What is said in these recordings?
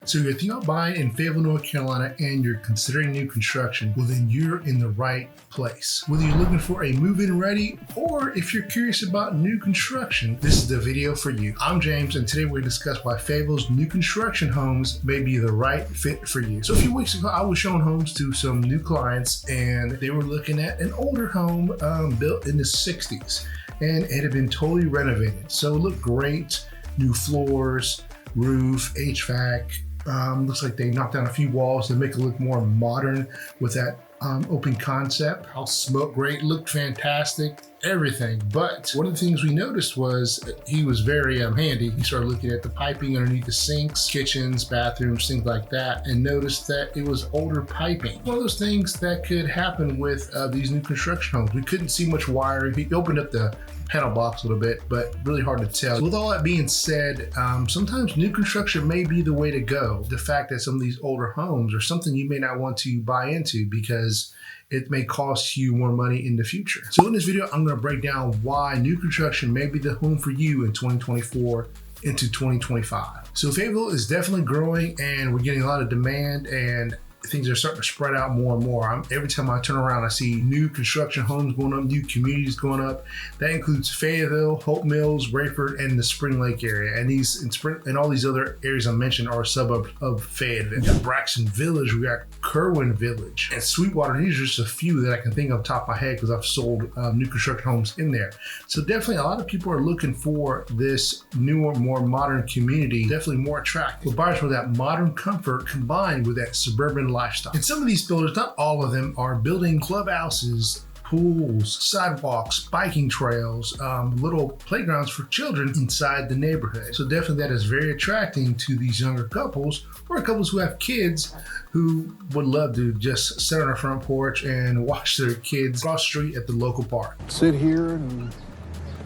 So if you're thinking about buying in Fayetteville, North Carolina, and you're considering new construction, well then you're in the right place. Whether you're looking for a move-in ready, or if you're curious about new construction, this is the video for you. I'm James, and today we're going to discuss why Fayetteville's new construction homes may be the right fit for you. So a few weeks ago, I was showing homes to some new clients, and they were looking at an older home built in the 60s, and it had been totally renovated. So it looked great, new floors, roof, HVAC. Looks like they knocked down a few walls to make it look more modern with that open concept. House smelled great, looked fantastic, everything. But one of the things we noticed was he was very handy. He started looking at the piping underneath the sinks, kitchens, bathrooms, things like that, and noticed that it was older piping. One of those things that could happen with these new construction homes. We couldn't see much wiring. He opened up the panel box a little bit, but really hard to tell. So with all that being said, sometimes new construction may be the way to go. The fact that some of these older homes are something you may not want to buy into because it may cost you more money in the future. So in this video, I'm going to break down why new construction may be the home for you in 2024 into 2025. So Fayetteville is definitely growing, and we're getting a lot of demand, and things are starting to spread out more and more. Every time I turn around, I see new construction homes going up, new communities going up. That includes Fayetteville, Hope Mills, Raeford, and the Spring Lake area. And all these other areas I mentioned are suburbs of Fayetteville. We got Braxton Village, we got Kerwin Village, and Sweetwater. These are just a few that I can think of top of my head because I've sold new construction homes in there. So definitely a lot of people are looking for this newer, more modern community, definitely more attractive. Buyers with that modern comfort combined with that suburban lifestyle. And some of these builders, not all of them, are building clubhouses, pools, sidewalks, biking trails, little playgrounds for children inside the neighborhood. So definitely that is very attracting to these younger couples or couples who have kids who would love to just sit on their front porch and watch their kids cross the street at the local park. Sit here and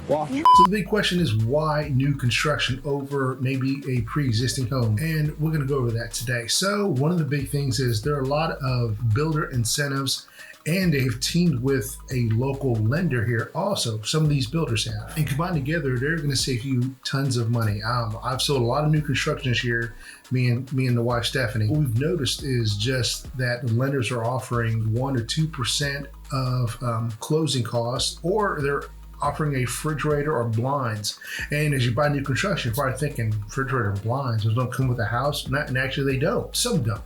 watch. So the big question is, why new construction over maybe a pre-existing home? And we're going to go over that today. So one of the big things is there are a lot of builder incentives, and they've teamed with a local lender here also. Some of these builders have. And combined together, they're going to save you tons of money. I've sold a lot of new construction this year, me and the wife, Stephanie. What we've noticed is just that the lenders are offering 1 to 2% of closing costs, or they're offering a refrigerator or blinds. And as you buy new construction, you're probably thinking refrigerator or blinds, those don't come with the house. And actually they don't. Some don't.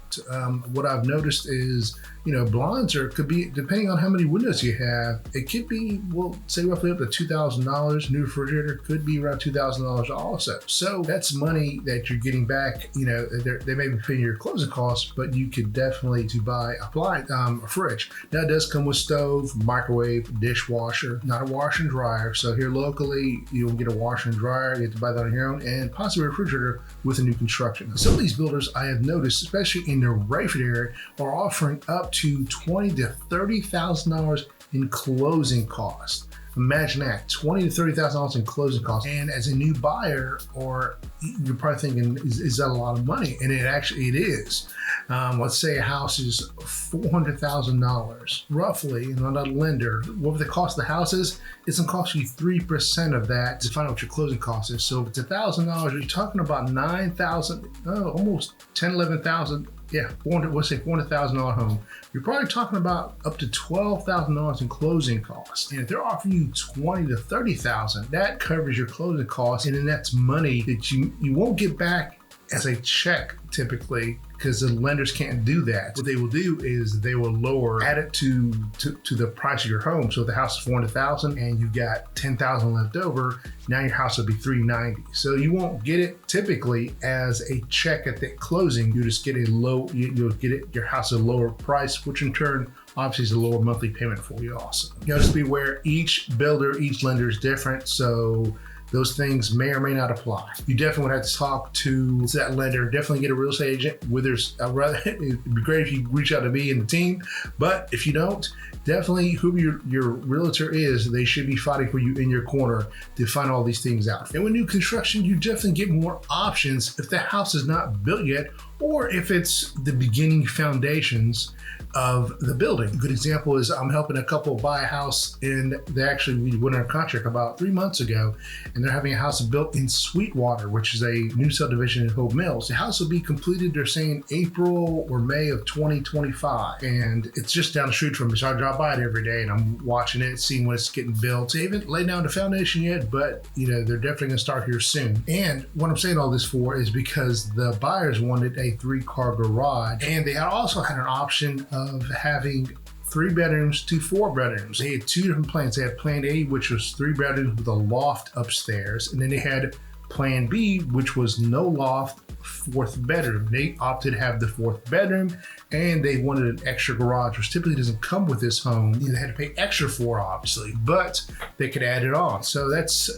What I've noticed is, blinds could be, depending on how many windows you have, it could be, well, say roughly up to $2,000. New refrigerator could be around $2,000 also. So that's money that you're getting back. They may be paying your closing costs, but you could definitely to buy a fridge. Now it does come with stove, microwave, dishwasher, not a washer and dryer. So here locally, you'll get a washer and dryer. You have to buy that on your own, and possibly a refrigerator with a new construction. Some of these builders I have noticed, especially in the Raeford area, are offering up to $20,000 to $30,000 in closing costs. Imagine that, $20,000 to $30,000 in closing costs. And as a new buyer, or you're probably thinking, is that a lot of money? And it is. Let's say a house is $400,000 roughly, and on a lender, whatever the cost of the house is, it's gonna cost you 3% of that to find out what your closing cost is. So if it's $1,000, you're talking about $9,000, almost $10,000, $11,000. Yeah, let's say $400,000 home. You're probably talking about up to $12,000 in closing costs. And if they're offering you $20,000 to $30,000, that covers your closing costs, and then that's money that you won't get back as a check typically, because the lenders can't do that. What they will do is they will add it to the price of your home. So if the house is $400,000 and you've got $10,000 left over, now your house will be $390,000. So you won't get it typically as a check at the closing. You just get you'll get your house at a lower price, which in turn obviously is a lower monthly payment for you also. Just be aware, each builder, each lender is different. So those things may or may not apply. You definitely would have to talk to that lender. Definitely get a real estate agent. It'd be great if you reach out to me and the team, but if you don't, definitely who your realtor is, they should be fighting for you in your corner to find all these things out. And with new construction, you definitely get more options if the house is not built yet, or if it's the beginning foundations. of the building. A good example is I'm helping a couple buy a house, and we went under contract about 3 months ago, and they're having a house built in Sweetwater, which is a new subdivision in Hope Mills. The house will be completed, they're saying April or May of 2025, and it's just down the street from me. So I drive by it every day and I'm watching it, seeing when it's getting built. They haven't laid down the foundation yet, but they're definitely gonna start here soon. And what I'm saying all this for is because the buyers wanted a 3-car garage, and they also had an option of having 3 bedrooms to 4 bedrooms. They had 2 different plans. They had plan A, which was 3 bedrooms with a loft upstairs, and then they had plan B, which was no loft, 4th bedroom. They opted to have the 4th bedroom, and they wanted an extra garage, which typically doesn't come with this home. They had to pay extra for, obviously, but they could add it on. So that's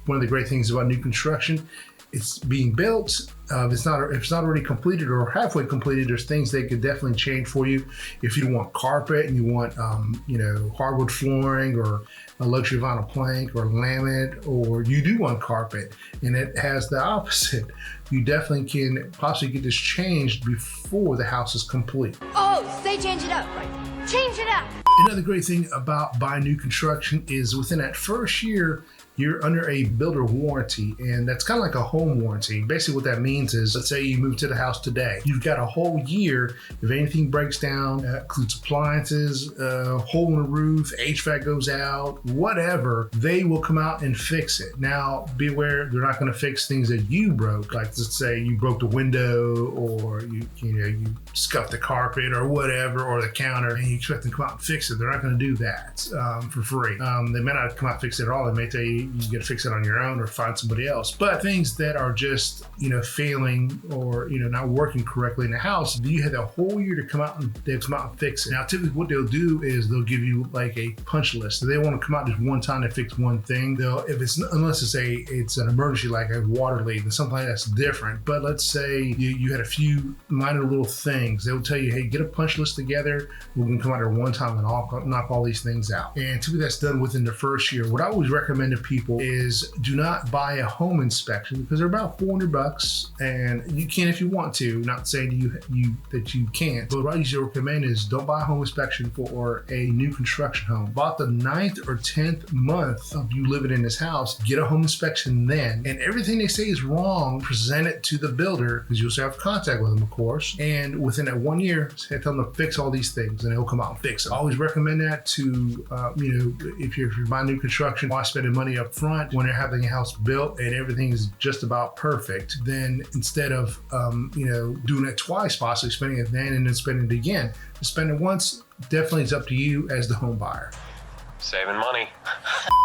one of the great things about new construction. It's being built. If it's not already completed or halfway completed, there's things they could definitely change for you. If you want carpet and you want hardwood flooring or a luxury vinyl plank or laminate, or you do want carpet and it has the opposite, you definitely can possibly get this changed before the house is complete. Oh, say change it up, right? Change it up. Another great thing about buying new construction is within that first year, you're under a builder warranty, and that's kind of like a home warranty. Basically what that means is, let's say you move to the house today. You've got a whole year. If anything breaks down, includes appliances, hole in the roof, HVAC goes out, whatever, they will come out and fix it. Now, beware, they're not gonna fix things that you broke. Like let's say you broke the window, or you scuffed the carpet or whatever, or the counter, and you expect them to come out and fix it. They're not gonna do that for free. They may not come out and fix it at all. They may tell you got to fix it on your own or find somebody else. But things that are just failing or not working correctly in the house, you have a whole year to come out and fix it. Now typically what they'll do is they'll give you like a punch list. So they want to come out just one time to fix one thing. Unless it's an emergency like a water leak or something like that's different. But let's say you had a few minor little things. They'll tell you, hey, get a punch list together. We're going to come out there one time and knock all these things out. And typically that's done within the first year. What I always recommend to people is do not buy a home inspection, because they're about $400, and you can if you want to. Not saying that you can't, but what I usually recommend is don't buy a home inspection for a new construction home. About the 9th or 10th month of you living in this house, get a home inspection then, and everything they say is wrong, present it to the builder, because you'll have contact with them, of course, and within that 1 year, tell them to fix all these things, and they'll come out and fix it. I always recommend that to if you're buying new construction, why spending money up front when you're having a house built and everything is just about perfect? Then instead of doing it twice, possibly spending it then and then spending it again, to spend it once definitely is up to you as the home buyer. Saving money.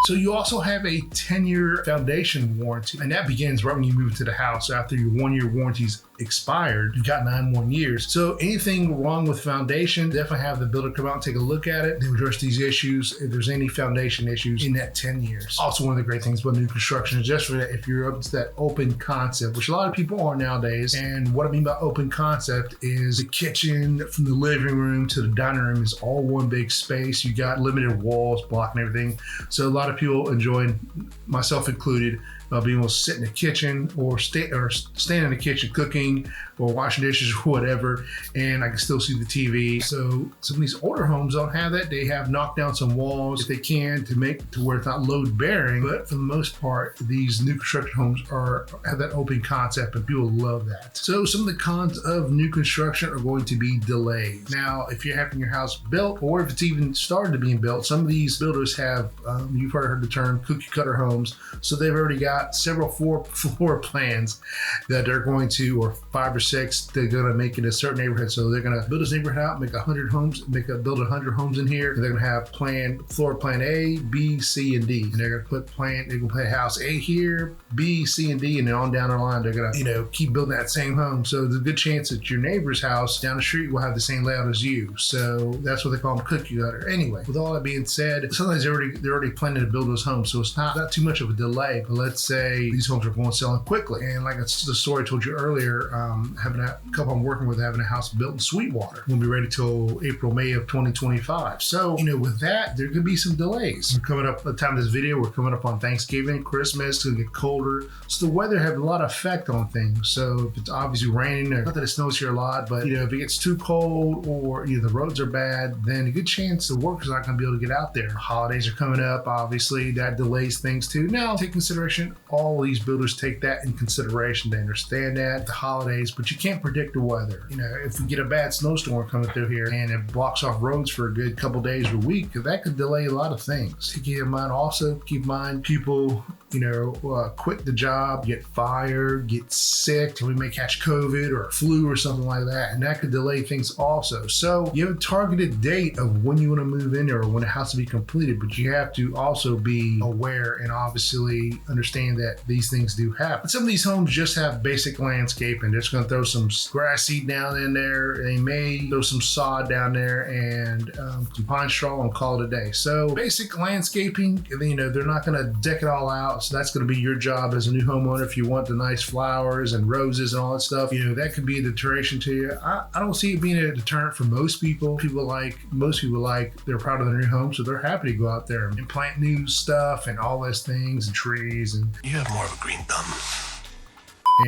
So you also have a 10-year foundation warranty, and that begins right when you move into the house. After your 1-year warranty's expired, you've got 9 more years. So anything wrong with foundation, definitely have the builder come out and take a look at it. They'll address these issues if there's any foundation issues in that 10 years. Also, one of the great things about new construction is just for that, if you're up to that open concept, which a lot of people are nowadays. And what I mean by open concept is the kitchen from the living room to the dining room is all one big space. You got limited walls blocking everything. So a lot of people enjoy, myself included, being able to sit in the kitchen or stand in the kitchen cooking or washing dishes or whatever, and I can still see the TV. So some of these older homes don't have that. They have knocked down some walls if they can to make to where it's not load bearing. But for the most part, these new construction homes have that open concept, and people love that. So some of the cons of new construction are going to be delays. Now, if you're having your house built, or if it's even started to being built, some of these builders have, you've probably heard the term cookie cutter homes. So they've already got several floor plans that they're going to, or 5 or 6, they're going to make in a certain neighborhood. So they're going to build this neighborhood out, make 100 homes, build 100 homes in here. And they're going to have floor plan A, B, C, and D. And they're going to put house A here, B, C, and D, and then on down the line, they're going to, keep building that same home. So there's a good chance that your neighbor's house down the street will have the same layout as you. So that's what they call them, cookie cutter. Anyway, with all that being said, sometimes they're already planning to build those homes. So it's not too much of a delay, but let's say these homes are going selling quickly. And like the story I told you earlier, having a couple I'm working with having a house built in Sweetwater. Won't be ready till April, May of 2025. So, with that, there could be some delays. We're coming up at the time of this video, we're coming up on Thanksgiving, Christmas, it's gonna get colder. So the weather has a lot of effect on things. So if it's obviously raining, or not that it snows here a lot, but if it gets too cold or the roads are bad, then a good chance the workers aren't gonna be able to get out there. Holidays are coming up, obviously that delays things too. Now, take consideration, all these builders take that in consideration. They understand that, the holidays, but you can't predict the weather. If we get a bad snowstorm coming through here and it blocks off roads for a good couple days or week, that could delay a lot of things. To keep in mind, also keep in mind people quit the job, get fired, get sick, we may catch COVID or flu or something like that, and that could delay things also. So you have a targeted date of when you want to move in there or when it has to be completed, but you have to also be aware and obviously understand that these things do happen. Some of these homes just have basic landscaping. They're just going to throw some grass seed down in there. They may throw some sod down there and some pine straw and call it a day. So basic landscaping, they're not going to deck it all out. So that's going to be your job as a new homeowner. If you want the nice flowers and roses and all that stuff, that could be a deterrent to you. I don't see it being a deterrent for most people. Most people they're proud of their new home, so they're happy to go out there and plant new stuff and all those things and trees. And you have more of a green thumb.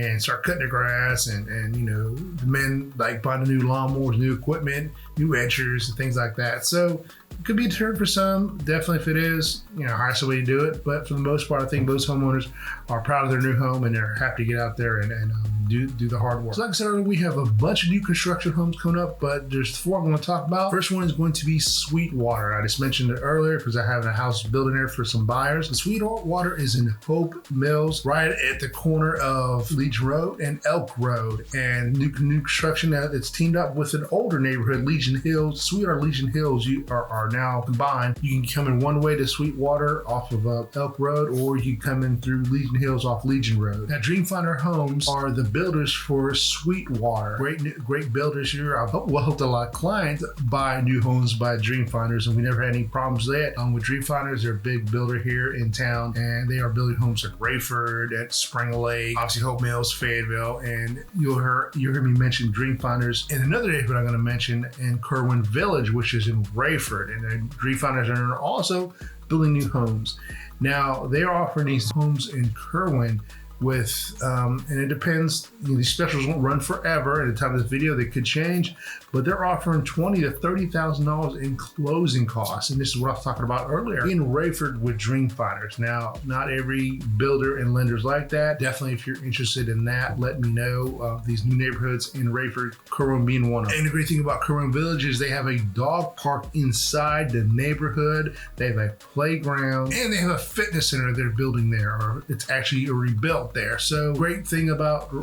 And start cutting the grass and the men like buying new lawnmowers, new equipment, new edgers and things like that. So it could be a deterrent for some. Definitely if it is, hire somebody to do it. But for the most part, I think most homeowners are proud of their new home and they're happy to get out there and do the hard work. So like I said earlier, we have a bunch of new construction homes coming up, but there's 4 I'm going to talk about. First one is going to be Sweetwater. I just mentioned it earlier because I have a house building there for some buyers. The Sweetwater is in Hope Mills, right at the corner of Legion Road and Elk Road. And new construction that's teamed up with an older neighborhood, Legion Hills. Sweetwater Legion Hills are now combined. You can come in one way to Sweetwater off of Elk Road, or you can come in through Legion Hills off Legion Road. Now, Dreamfinder Homes are the builders for Sweetwater. Great builders here. We'll help a lot of clients buy new homes by Dreamfinders, and we never had any problems with that. With Dreamfinders, they're a big builder here in town, and they are building homes at Raeford, at Spring Lake, obviously Hope Mills, Fayetteville, and you're going to be mentioning Dreamfinders in another neighborhood I'm going to mention in Kerwin Village, which is in Raeford, and Dreamfinders are also building new homes. Now, they are offering these homes in Kerwin with and it depends, these specials won't run forever. At the time of this video they could change, but they're offering $20,000 to $30,000 in closing costs, and this is what I was talking about earlier in Raeford with Dreamfinders. Now, not every builder and lenders like that. Definitely if you're interested in that, let me know. These new neighborhoods in Raeford, Kerwin being one of them. And the great thing about Kerwin Village is they have a dog park inside the neighborhood, they have a playground, and they have a fitness center they're building there, or it's actually rebuilt there. So great thing about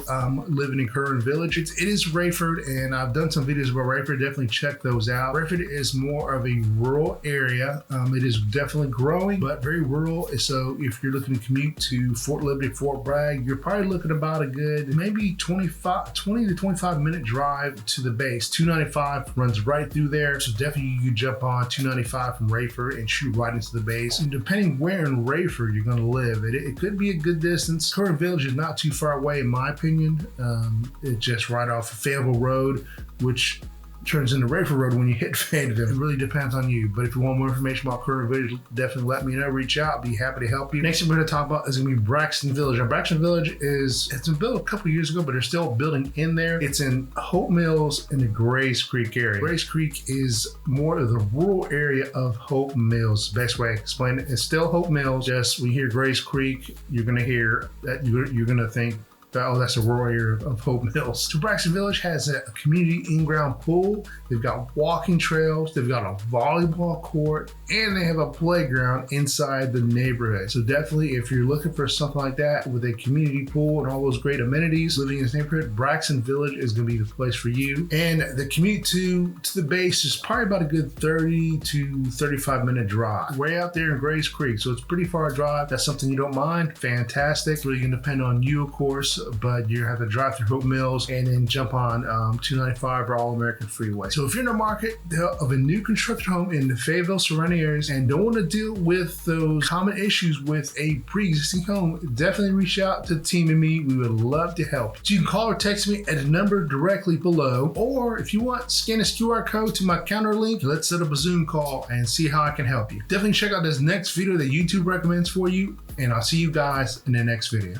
living in Kerwin Village, it is Raeford, and I've done some videos about Raeford. Definitely check those out. Raeford is more of a rural area. It is definitely growing, but very rural. So if you're looking to commute to Fort Liberty, Fort Bragg, you're probably looking about a good maybe 20 to 25 minute drive to the base. 295 runs right through there, so definitely you could jump on 295 from Raeford and shoot right into the base. And depending where in Raeford you're going to live, it could be a good distance. Kerwin Village is not too far away in my opinion. It's just right off of Fayetteville Road, which turns into Raeford Road when you hit Fayetteville. It really depends on you. But if you want more information about Kerwin Village, definitely let me know. Reach out. I'll be happy to help you. Next thing we're going to talk about is going to be Braxton Village. Now, Braxton Village it's been built a couple years ago, but they're still building in there. It's in Hope Mills in the Grays Creek area. Grays Creek is more of the rural area of Hope Mills. Best way I explain it. It's still Hope Mills. Just when you hear Grays Creek, you're going to hear that you're going to think, oh, that's a rural area of Hope Mills. So Braxton Village has a community in-ground pool. They've got walking trails. They've got a volleyball court, and they have a playground inside the neighborhood. So definitely, if you're looking for something like that with a community pool and all those great amenities, living in this neighborhood, Braxton Village is going to be the place for you. And the commute to the base is probably about a good 30 to 35 minute drive. Way out there in Grays Creek, so it's pretty far drive. That's something you don't mind. Fantastic. Really going to depend on you, of course. but you have to drive through Hope Mills and then jump on 295 or All American Freeway. So if you're in the market of a new construction home in the Fayetteville surrounding areas and don't want to deal with those common issues with a pre-existing home, definitely reach out to the team and me. We would love to help. So you can call or text me at the number directly below, or if you want, scan this QR code to my counter link. Let's set up a Zoom call and see how I can help you. Definitely check out this next video that YouTube recommends for you, and I'll see you guys in the next video.